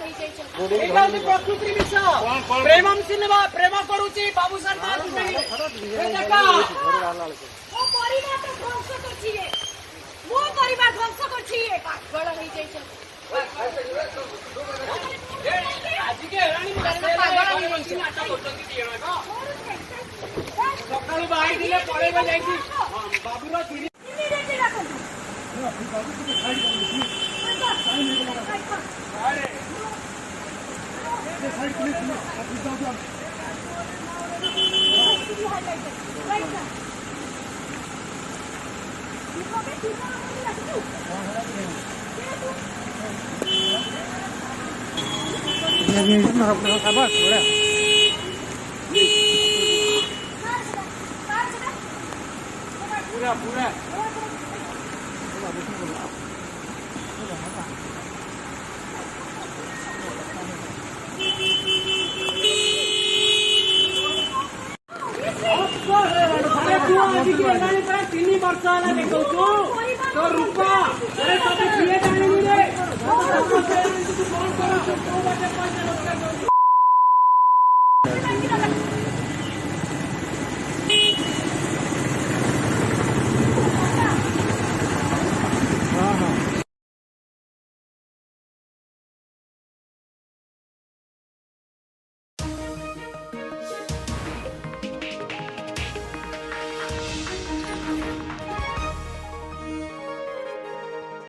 प्रकृति विष प्रेम सिनेमा प्रेम करुची बाबू सरकार सकाल बाहर पड़ेगा बाबूर पूरा पूरा तीन वर्ष देखो तो रूपा